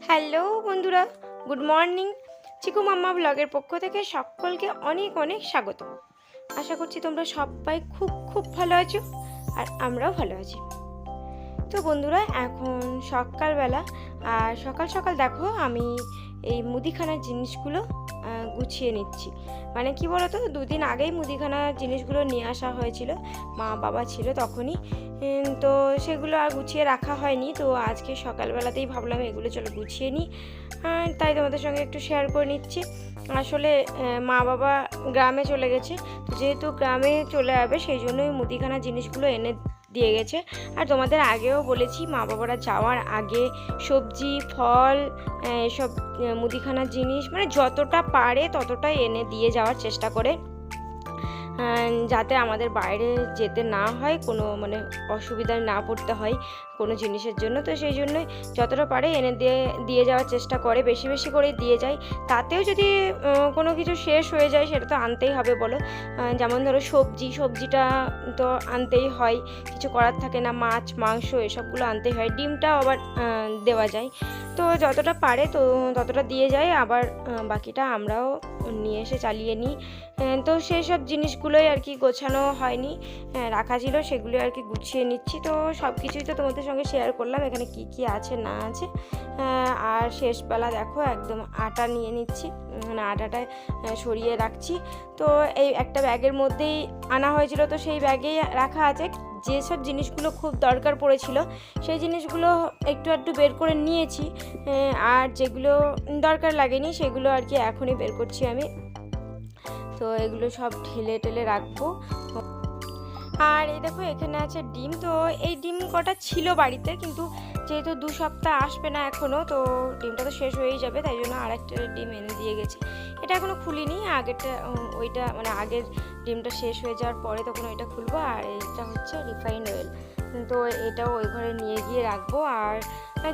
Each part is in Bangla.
হ্যালো বন্ধুরা, গুড মর্নিং। চিকু মাম্মা ব্লগের পক্ষ থেকে সকলকে অনেক অনেক স্বাগত। আশা করছি তোমরা সবাই খুব খুব ভালো আছো, আর আমরাও ভালো আছি। তো বন্ধুরা, এখন সকালবেলা, আর সকাল সকাল দেখো আমি এই মুদিখানার জিনিসগুলো গুছিয়ে নিচ্ছি। মানে কি বলতো, দুদিন আগেই মুদিখানার জিনিসগুলো নিয়ে আসা হয়েছিল, মা বাবা ছিল তখনই। তো সেগুলো আর গুছিয়ে রাখা হয়নি। তো আজকে সকালবেলাতেই ভাবলাম এগুলো চলো গুছিয়ে নিই, তাই তোমাদের সঙ্গে একটু শেয়ার করে নিচ্ছি। আসলে মা বাবা গ্রামে চলে গেছে, তো যেহেতু গ্রামে চলে যাবে সেই জন্যই মুদিখানার জিনিসগুলো এনে দিয়ে গেছে। আর তোমাদের আগেও বলেছি, মা বাবারা যাওয়ার আগে সবজি ফল এসব মুদিখানার জিনিস মানে যতটা পারে ততটাই এনে দিয়ে যাওয়ার চেষ্টা করে, যাতে আমাদের বাইরে যেতে না হয়, কোনো মানে অসুবিধায় না পড়তে হয় কোনো জিনিসের জন্য। তো সেই জন্যই যতটা পারে এনে দিয়ে যাওয়ার চেষ্টা করে, বেশি বেশি করে দিয়ে যায়। তাতেও যদি কোনো কিছু শেষ হয়ে যায় সেটা তো আনতেই হবে বলো। যেমন ধরো সবজিটা তো আনতেই হয়, কিছু করার থাকে না। মাছ মাংস এসবগুলো আনতেই হয়, ডিমটাও আবার দেওয়া যায়। তো যতটা পারে তো ততটা দিয়ে যায়, আবার বাকিটা আমরাও নিয়ে এসে চালিয়ে নিই। তো সেই সব জিনিসগুলোই আর কি গোছানো হয়নি, রাখা ছিল, সেগুলো আর কি গুছিয়ে নিচ্ছি। তো সব কিছুই তো তোমাদের সঙ্গে শেয়ার করলাম, এখানে কি কি আছে না আছে। আর শেষবেলা দেখো একদম আটা নিয়ে নিচ্ছি, মানে আটাটা সরিয়ে রাখছি। তো এই একটা ব্যাগের মধ্যেই আনা হয়েছিল, তো সেই ব্যাগেই রাখা আছে। যেসব জিনিসগুলো খুব দরকার পড়েছিল সেই জিনিসগুলো একটু একটু বের করে নিয়েছি, আর যেগুলো দরকার লাগেনি সেগুলো আর কি এখনই বের করছি আমি। তো এগুলো সব ঢেলে রাখবো। আর এই দেখো এখানে আছে ডিম। তো এই ডিম কটা ছিল বাড়িতে, কিন্তু যেহেতু 2 সপ্তাহ আসবে না এখনও, তো ডিমটা তো শেষ হয়েই যাবে, তাই জন্য আরেকটা ডিম এনে দিয়ে গেছে। এটা এখনও খুলিনি, আগেরটা ওইটা মানে আগের ডিমটা শেষ হয়ে যাওয়ার পরে তখন ওইটা খুলবো। আর এইটা হচ্ছে রিফাইন্ড অয়েল, তো এটাও ওই ঘরে নিয়ে গিয়ে রাখবো। আর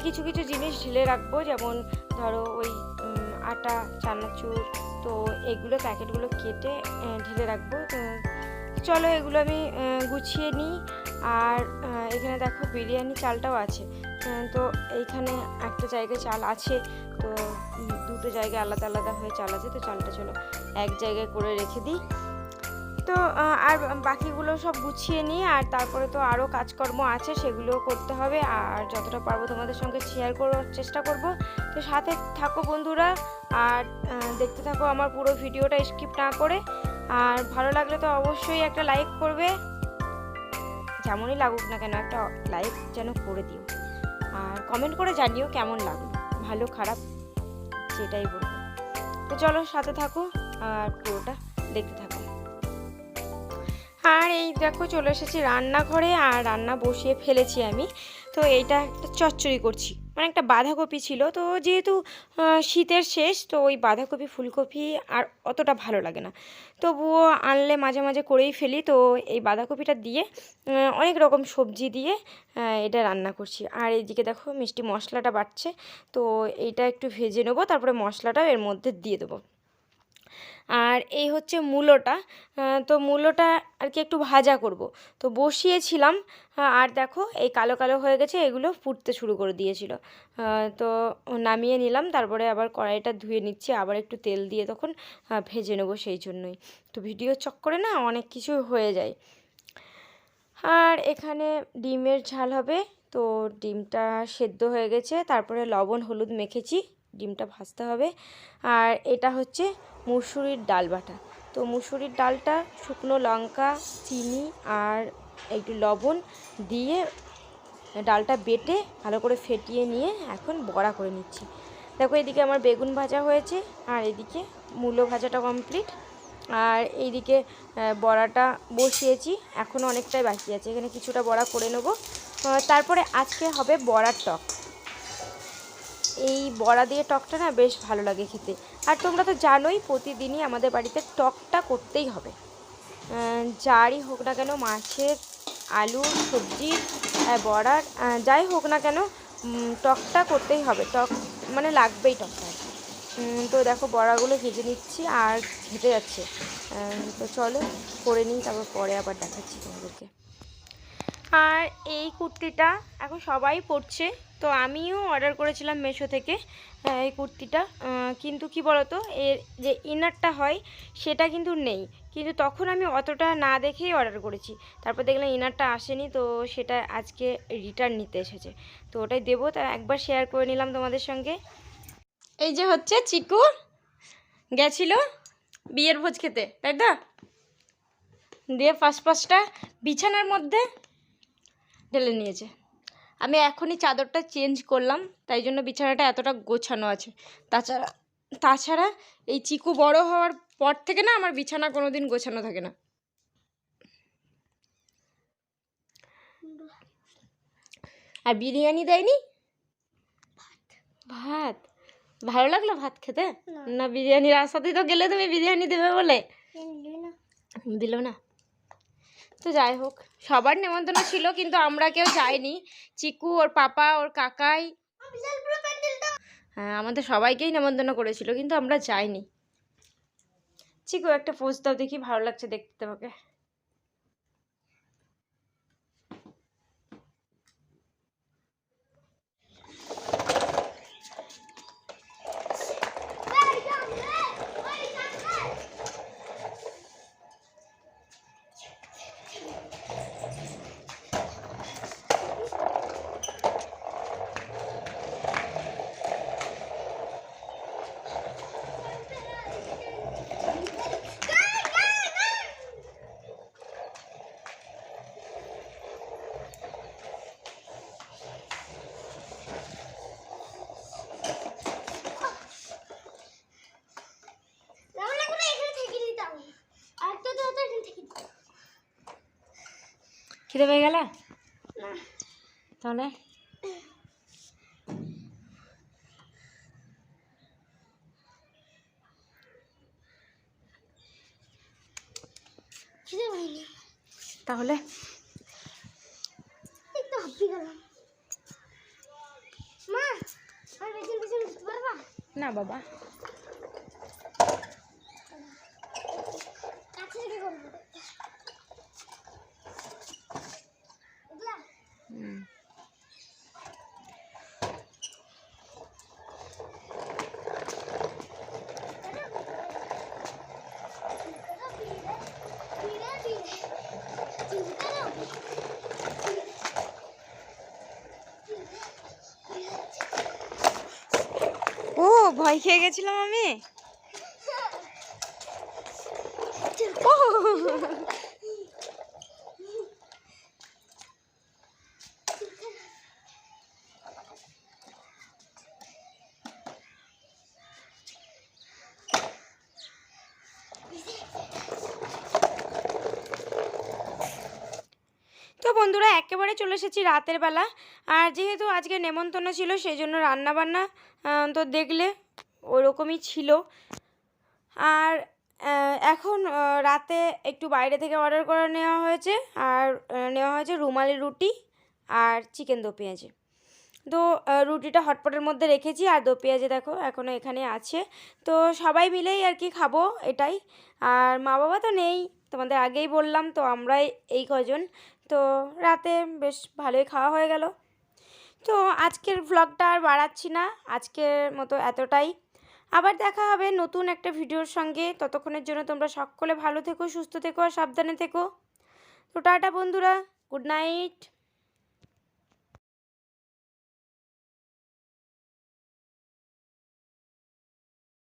কিছু কিছু জিনিস ঢেলে রাখবো, যেমন ধরো ওই আটা চানাচুর, তো এগুলো প্যাকেটগুলো কেটে ঢেলে রাখবো। চলো এগুলো আমি গুছিয়ে নিই। আর এখানে দেখো বিরিয়ানি চালটাও আছে। তো এইখানে একটা জায়গায় চাল আছে, তো দুটো জায়গায় আলাদা আলাদা হয়ে চাল আছে, তো চালটা চলো এক জায়গায় করে রেখে দিই। তো আর বাকিগুলো সব গুছিয়ে নিই। আর তারপরে তো আরও কাজকর্ম আছে, সেগুলোও করতে হবে, আর যতটা পারবো তোমাদের সঙ্গে শেয়ার করার চেষ্টা করব। তো সাথে থাকো বন্ধুরা, আর দেখতে থাকো আমার পুরো ভিডিওটা স্কিপ না করে। আর ভালো লাগলে তো অবশ্যই একটা লাইক করবে, যেমনই লাগুক না কেন একটা লাইক যেন করে দিও, আর কমেন্ট করে জানিও কেমন লাগলো, ভালো খারাপ সেটাই বলবো। তো চলো সাথে থাকো আর পুরোটা দেখতে থাকো। আর এই দেখো চলে এসেছি রান্নাঘরে, আর রান্না বসিয়ে ফেলেছি আমি। তো এইটা একটা চচ্চড়ি করছি, মানে একটা বাঁধাকপি ছিল, তো যেহেতু শীতের শেষ, তো ওই বাঁধাকপি ফুলকপি আর অতটা ভালো লাগে না, তবুও আনলে মাঝে মাঝে করেই ফেলি। তো এই বাঁধাকপিটা দিয়ে অনেক রকম সবজি দিয়ে এটা রান্না করছি। আর এইদিকে দেখো মিষ্টি মশলাটা বাটছে, তো এইটা একটু ভেজে নেবো, তারপরে মশলাটাও এর মধ্যে দিয়ে দেবো। আর এই হচ্ছে মূলোটা, তো মূলোটা আর কি একটু ভাজা করব। তো বসিয়েছিলাম, আর দেখো এই কালো কালো হয়ে গেছে, এগুলো ফুটতে শুরু করে দিয়েছিল। তো নামিয়ে নিলাম, তারপরে আবার কড়াইটা ধুয়ে নিচ্ছি, আবার একটু তেল দিয়ে তখন ভেজে নেবো, সেই জন্যই। তো ভিডিও চক্করে না অনেক কিছু হয়ে যায়। আর এখানে ডিমের ঝাল হবে, তো ডিমটা সেদ্ধ হয়ে গেছে, তারপরে লবণ হলুদ মেখেছি, ডিমটা ভাজতে হবে। আর এটা হচ্ছে মুসুরির ডাল বাটা। তো মুসুরির ডালটা শুকনো লঙ্কা চিনি আর একটু লবণ দিয়ে ডালটা বেটে ভালো করে ফেটিয়ে নিয়ে এখন বড়া করে নিচ্ছি। দেখো এদিকে আমার বেগুন ভাজা হয়েছে, আর এদিকে মূলো ভাজাটা কমপ্লিট, আর এইদিকে বড়াটা বসিয়েছি, এখনও অনেকটাই বাকি আছে, এখানে কিছুটা বড়া করে নেব। তারপরে আজকে হবে বড়ার টক। এই বড়া দিয়ে টকটা না বেশ ভালো লাগে খেতে। আর তোমরা তো জানোই প্রতিদিনই আমাদের বাড়িতে টকটা করতেই হবে, যারই হোক না কেন, মাছের আলু সবজি বড়ার যাই হোক না কেন, টকটা করতেই হবে, টক মানে লাগবেই টকটা। তো দেখো বড়াগুলো ভেজে নিচ্ছি আর ঘেটে যাচ্ছে। তো চলো করে নিই, তারপর পরে আবার দেখাচ্ছি তোমাদেরকে। আর এই কুর্তিটা এখন সবাই পরছে, তো আমিও অর্ডার করেছিলাম মিশো থেকে এই কুর্তিটা, কিন্তু কি বলতো এর যে ইনারটা হয় সেটা কিন্তু নেই, কিন্তু তখন আমি অতটা না দেখেই অর্ডার করেছি, তারপর দেখলাম ইনারটা আসেনি, তো সেটা আজকে রিটার্ন নিতে এসেছে, তো ওটাই দেবো, তা একবার শেয়ার করে নিলাম তোমাদের সঙ্গে। এই যে হচ্ছে চিকু গেছিল বিয়ের ভোজ খেতে, তাই তো, দিয়ে ফার্স্টটা বিছানার মধ্যে ঢেলে নিয়েছে। আমি এখনই চাদরটা চেঞ্জ করলাম, তাই জন্য বিছানাটা এতটা গোছানো আছে। তাছাড়া এই চিকু বড় হওয়ার পর থেকে না আমার বিছানা কোনো দিন গোছানো থাকে না। আর বিরিয়ানি দেয়নি? ভাত ভালো লাগলো ভাত খেতে? না বিরিয়ানির আশাতেই তো গেলে তুমি, বিরিয়ানি দেবে বলে দিল না। তো যাই হোক, সবার নেমন্তন্ন ছিল কিন্তু আমরা কেউ যাইনি। চিকু, ওর পাপা, ওর কাকাই, হ্যাঁ আমাদের সবাইকেই নেমন্তন্ন করেছিল কিন্তু আমরা যাইনি। চিকু একটা পোজ দাও দেখি, ভালো লাগছে দেখতে তোমাকে। খিদে পেয়ে গেলে তাহলে? তাহলে না বাবা, ও ভয় খেয়ে গেছিলাম আমি। তো বন্ধুরা একেবারে চলে এসেছি রাতের বেলা, আর যেহেতু আজকে নেমন্তন্ন ছিল সেই জন্য রান্নাবান্না তো দেখলে ওরকমই ছিল। আর এখন রাতে একটু বাইরে থেকে অর্ডার করে নেওয়া হয়েছে, আর নেওয়া হয়েছে রুমালি রুটি আর চিকেন দো পেঁয়াজি। তো রুটিটা হটপটের মধ্যে রেখেছি, আর দো পেঁয়াজি দেখো এখনও এখানে আছে। তো সবাই মিলেই আর কি খাবো এটাই। আর মা বাবা তো নেই, তোমাদের আগেই বললাম, তো আমরাই এই কজন। তো রাতে বেশ ভালোই খাওয়া হয়ে গেল। তো আজকের ভ্লগটা আর বাড়াচ্ছি না, আজকের মতো এতটাই। আবার দেখা হবে নতুন একটা ভিডিওর সঙ্গে, ততক্ষণের জন্য তোমরা সকলে ভালো থেকো, সুস্থ থেকো আর সাবধানে থেকো। তো টাটা বন্ধুরা, গুড নাইট।